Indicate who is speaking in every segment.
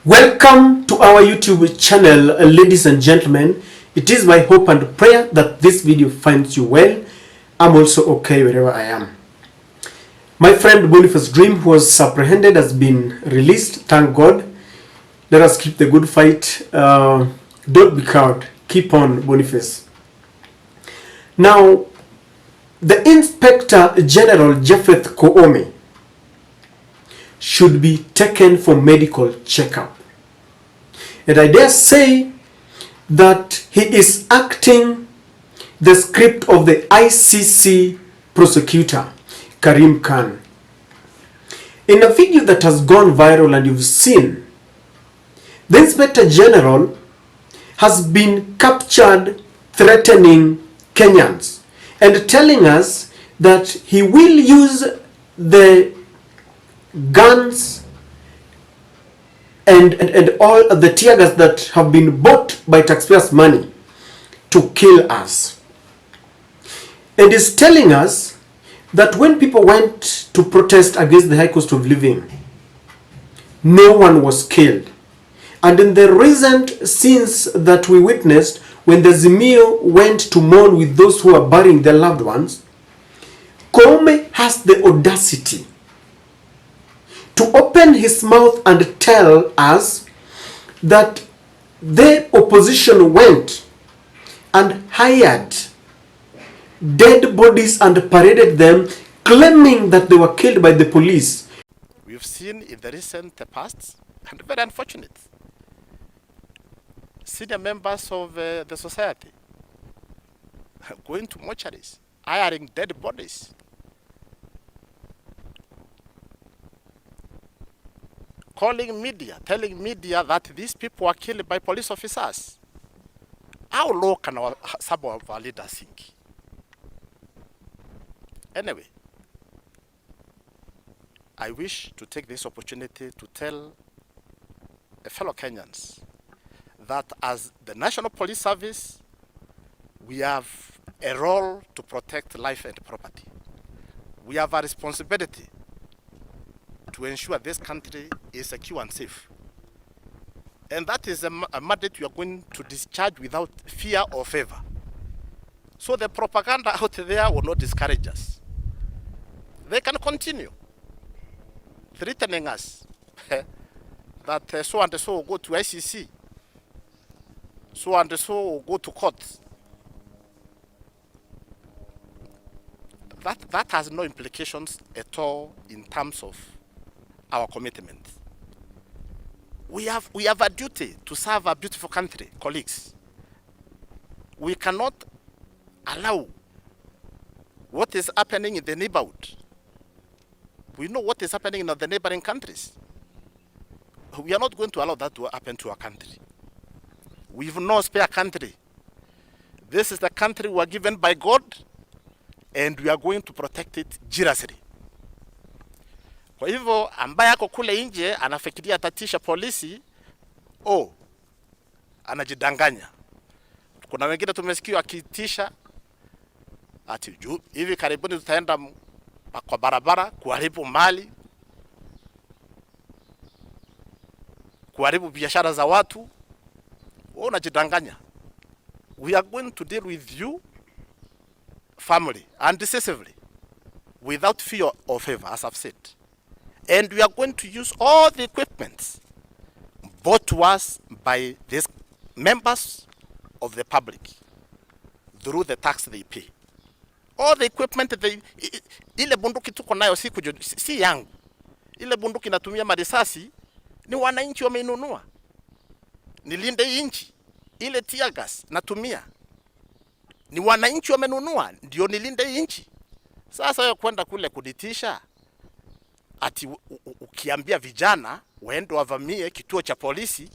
Speaker 1: Welcome to our YouTube channel, ladies and gentlemen. It is my hope and prayer that this video finds you well. I'm also okay wherever I am. My friend Boniface Dream, who was apprehended, has been released. Thank God. Let us keep the good fight. Don't be cowed. Keep on, Boniface. Now, the Inspector General Japheth Koome should be taken for medical checkup. And I dare say that he is acting the script of the ICC prosecutor, Karim Khan. In a video that has gone viral and you've seen, the Inspector General has been captured threatening Kenyans and telling us that he will use the guns and all the tear gas that have been bought by taxpayers' money to kill us. And is telling us that when people went to protest against the high cost of living, no one was killed. And in the recent scenes that we witnessed, when the Zimio went to mourn with those who are burying their loved ones, Koome has the audacity to open his mouth and tell us that the opposition went and hired dead bodies and paraded them, claiming that they were killed by the police.
Speaker 2: We've seen in the recent past, and very unfortunate, senior members of the society going to mortuaries, hiring dead bodies. Calling media, telling media that these people were killed by police officers. How low can some of our leaders think? Anyway, I wish to take this opportunity to tell fellow Kenyans that as the National Police Service, we have a role to protect life and property. We have a responsibility to ensure this country is secure and safe. And that is a mandate we are going to discharge without fear or favor. So the propaganda out there will not discourage us. They can continue threatening us that so and so will go to ICC, so and so will go to court. That has no implications at all in terms of our commitment. We have a duty to serve our beautiful country, colleagues. We cannot allow what is happening in the neighborhood. We know what is happening in the neighboring countries. We are not going to allow that to happen to our country. We've no spare country. This is the country we are given by God, and we are going to protect it jealously. Kwa hivyo ambaye ako kule nje anafikiria tatisha polisi, anajidanganya. Kuna wengine tumesikia akitisha ati hivi karibuni tutaenda kwa barabara kuharibu mali, kuharibu biashara za watu. Unajidanganya. We are going to deal with you family and decisively without fear or favor, as I've said. And we are going to use all the equipment brought to us by these members of the public through the tax they pay. All the equipment, ile bunduki tuko nayo si yangu. Ile bunduki natumia marisasi ni wananchi wameinunua. Nilinde inchi. Ile tear gas natumia ni wananchi wamenunua, ndio nilinde inchi. Sasa wewe kwenda kule kuditisha ati ukiambia vijana waende wavamie kituo cha polisi,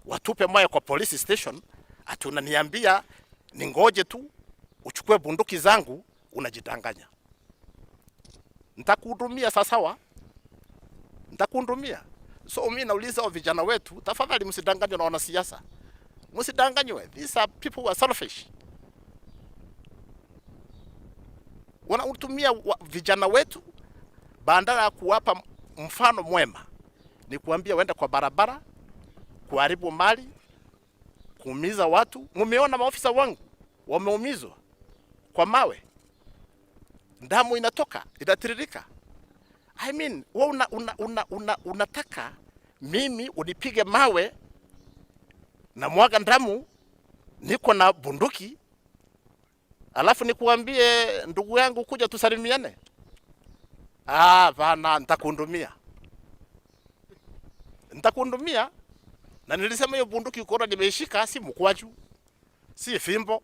Speaker 2: watupe moyo kwa police station, ati unaniambia ningoje tu uchukue bunduki zangu, unajidanganya. Nitakuhudumia sawa? Nitakuhudumia. So mimi nauliza vijana wetu, tafadhali msidanganywe na wanasiasa. Msidanganywe. These are people who are selfish. Wanautumia vijana wetu bandara ya kuwapa mfano mwema. Ni kuambia wenda kwa barabara, kuharibu mali, kuumiza watu. Mumeona maofisa wangu wameumizwa kwa mawe, damu inatoka inatiririka. I mean, wewe unataka mimi unipige mawe na mwaga damu, niko na bunduki, alafu nikuambie ndugu yangu kuja tusalimiane? Bana, nitakuundumia. Na nilisema hiyo bunduki uko nimeishika, si mkwaju, si fimbo.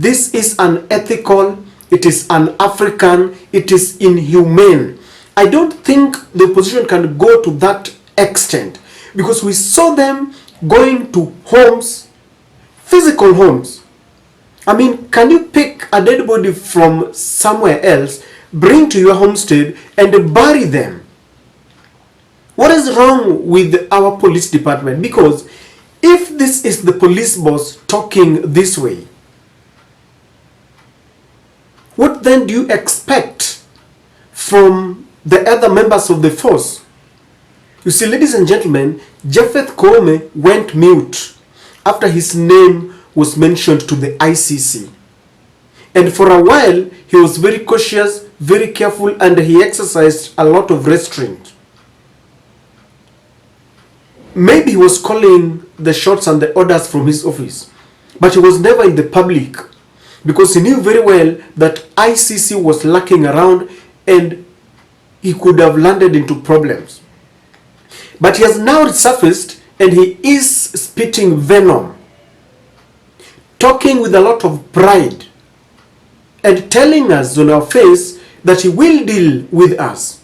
Speaker 1: This is unethical, it is un-African, it is inhumane. I don't think the opposition can go to that extent, because we saw them going to homes, physical homes. I mean, can you pick a dead body from somewhere else, bring to your homestead and bury them? What is wrong with our police department? Because if this is the police boss talking this way, what then do you expect from the other members of the force? You see, ladies and gentlemen, Japheth Koome went mute after his name was mentioned to the ICC. And for a while, he was very cautious, very careful, and he exercised a lot of restraint. Maybe he was calling the shots and the orders from his office, but he was never in the public, because he knew very well that ICC was lurking around and he could have landed into problems. But he has now resurfaced and he is spitting venom, talking with a lot of pride and telling us on our face that he will deal with us.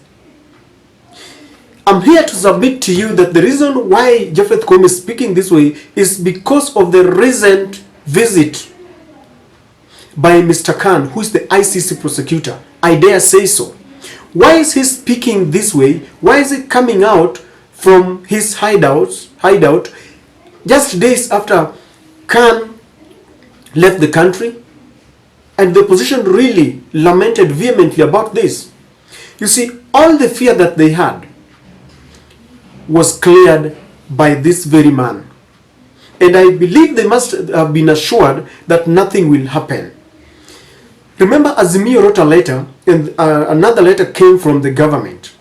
Speaker 1: I'm here to submit to you that the reason why Japheth Koome is speaking this way is because of the recent visit by Mr. Khan, who is the ICC prosecutor. I dare say so. Why is he speaking this way? Why is he coming out from his hideout just days after Khan left the country? And the opposition really lamented vehemently about this. You see, all the fear that they had was cleared by this very man. And I believe they must have been assured that nothing will happen. Remember, Azimio wrote a letter, and another letter came from the government.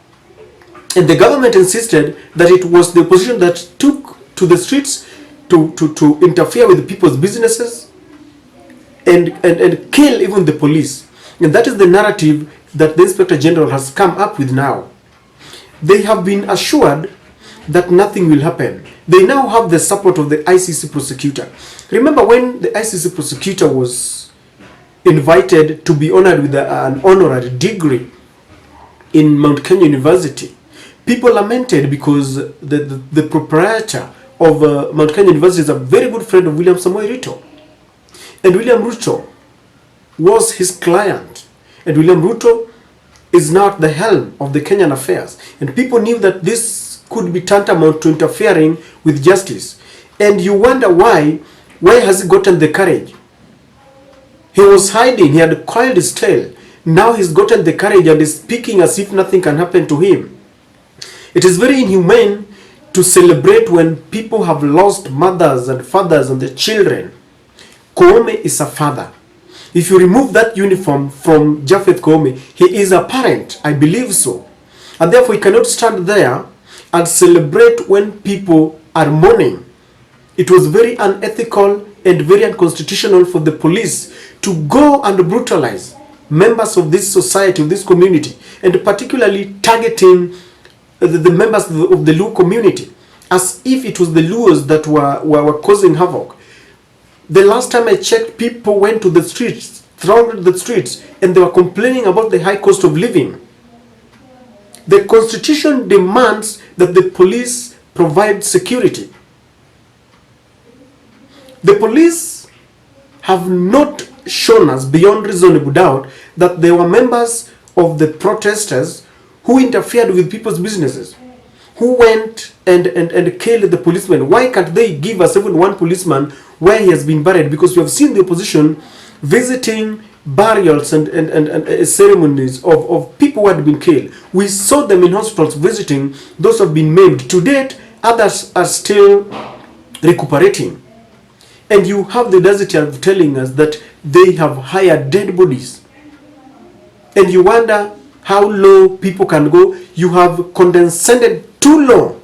Speaker 1: And the government insisted that it was the opposition that took to the streets to interfere with people's businesses and kill even the police. And that is the narrative that the Inspector General has come up with now. They have been assured that nothing will happen. They now have the support of the ICC prosecutor. Remember when the ICC prosecutor was invited to be honored with an honorary degree in Mount Kenya University, people lamented because the proprietor of Mount Kenya University is a very good friend of William Samoei Ruto. And William Ruto was his client. And William Ruto is now at the helm of the Kenyan affairs. And people knew that this could be tantamount to interfering with justice. And you wonder why has he gotten the courage? He was hiding, he had coiled his tail. Now he's gotten the courage and is speaking as if nothing can happen to him. It is very inhumane to celebrate when people have lost mothers and fathers and their children. Koome is a father. If you remove that uniform from Japheth Koome, he is a parent, I believe so. And therefore he cannot stand there and celebrate when people are mourning. It was very unethical and very unconstitutional for the police to go and brutalize members of this society, of this community, and particularly targeting the members of the Luo community, as if it was the Luos that were causing havoc. The last time I checked, people went to the streets, thronged the streets, and they were complaining about the high cost of living. The Constitution demands that the police provide security. The police have not shown us beyond reasonable doubt that there were members of the protesters who interfered with people's businesses, who went and killed the policemen. Why can't they give us even one policeman where he has been buried? Because we have seen the opposition visiting burials and ceremonies of people who had been killed. We saw them in hospitals visiting those who have been maimed. To date, others are still recuperating. And you have the audacity of telling us that they have hired dead bodies. And you wonder how low people can go. You have condescended too low.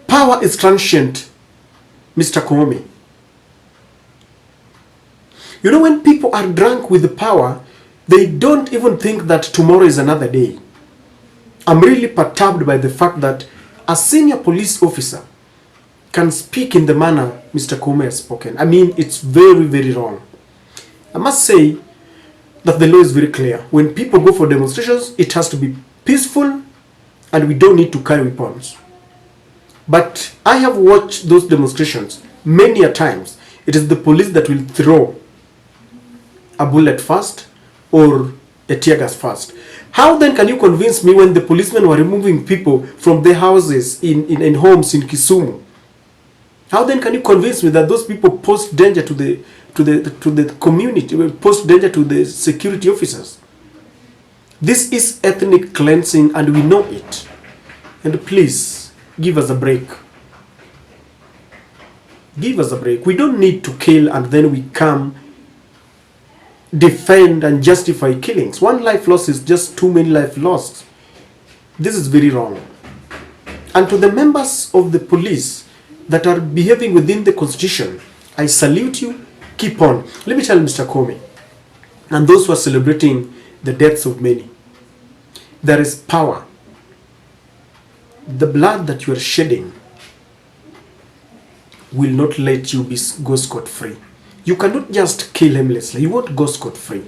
Speaker 1: Power is transient, Mr. Koome. You know, when people are drunk with the power, they don't even think that tomorrow is another day. I'm really perturbed by the fact that a senior police officer can speak in the manner Mr. Koome has spoken. I mean, it's very, very wrong. I must say that the law is very clear. When people go for demonstrations, it has to be peaceful and we don't need to carry weapons. But I have watched those demonstrations many a times. It is the police that will throw a bullet first or a tear gas first. How then can you convince me when the policemen were removing people from their houses in homes in Kisumu? How then can you convince me that those people pose danger to the community, pose danger to the security officers? This is ethnic cleansing and we know it. And please, give us a break. Give us a break. We don't need to kill and then we come defend and justify killings. One life lost is just too many life lost. This is very wrong. And to the members of the police that are behaving within the constitution, I salute you. Keep on. Let me tell Mr. Koome and those who are celebrating the deaths of many, there is power. The blood that you are shedding will not let you go scot-free. You cannot just kill aimlessly. You won't go scot-free.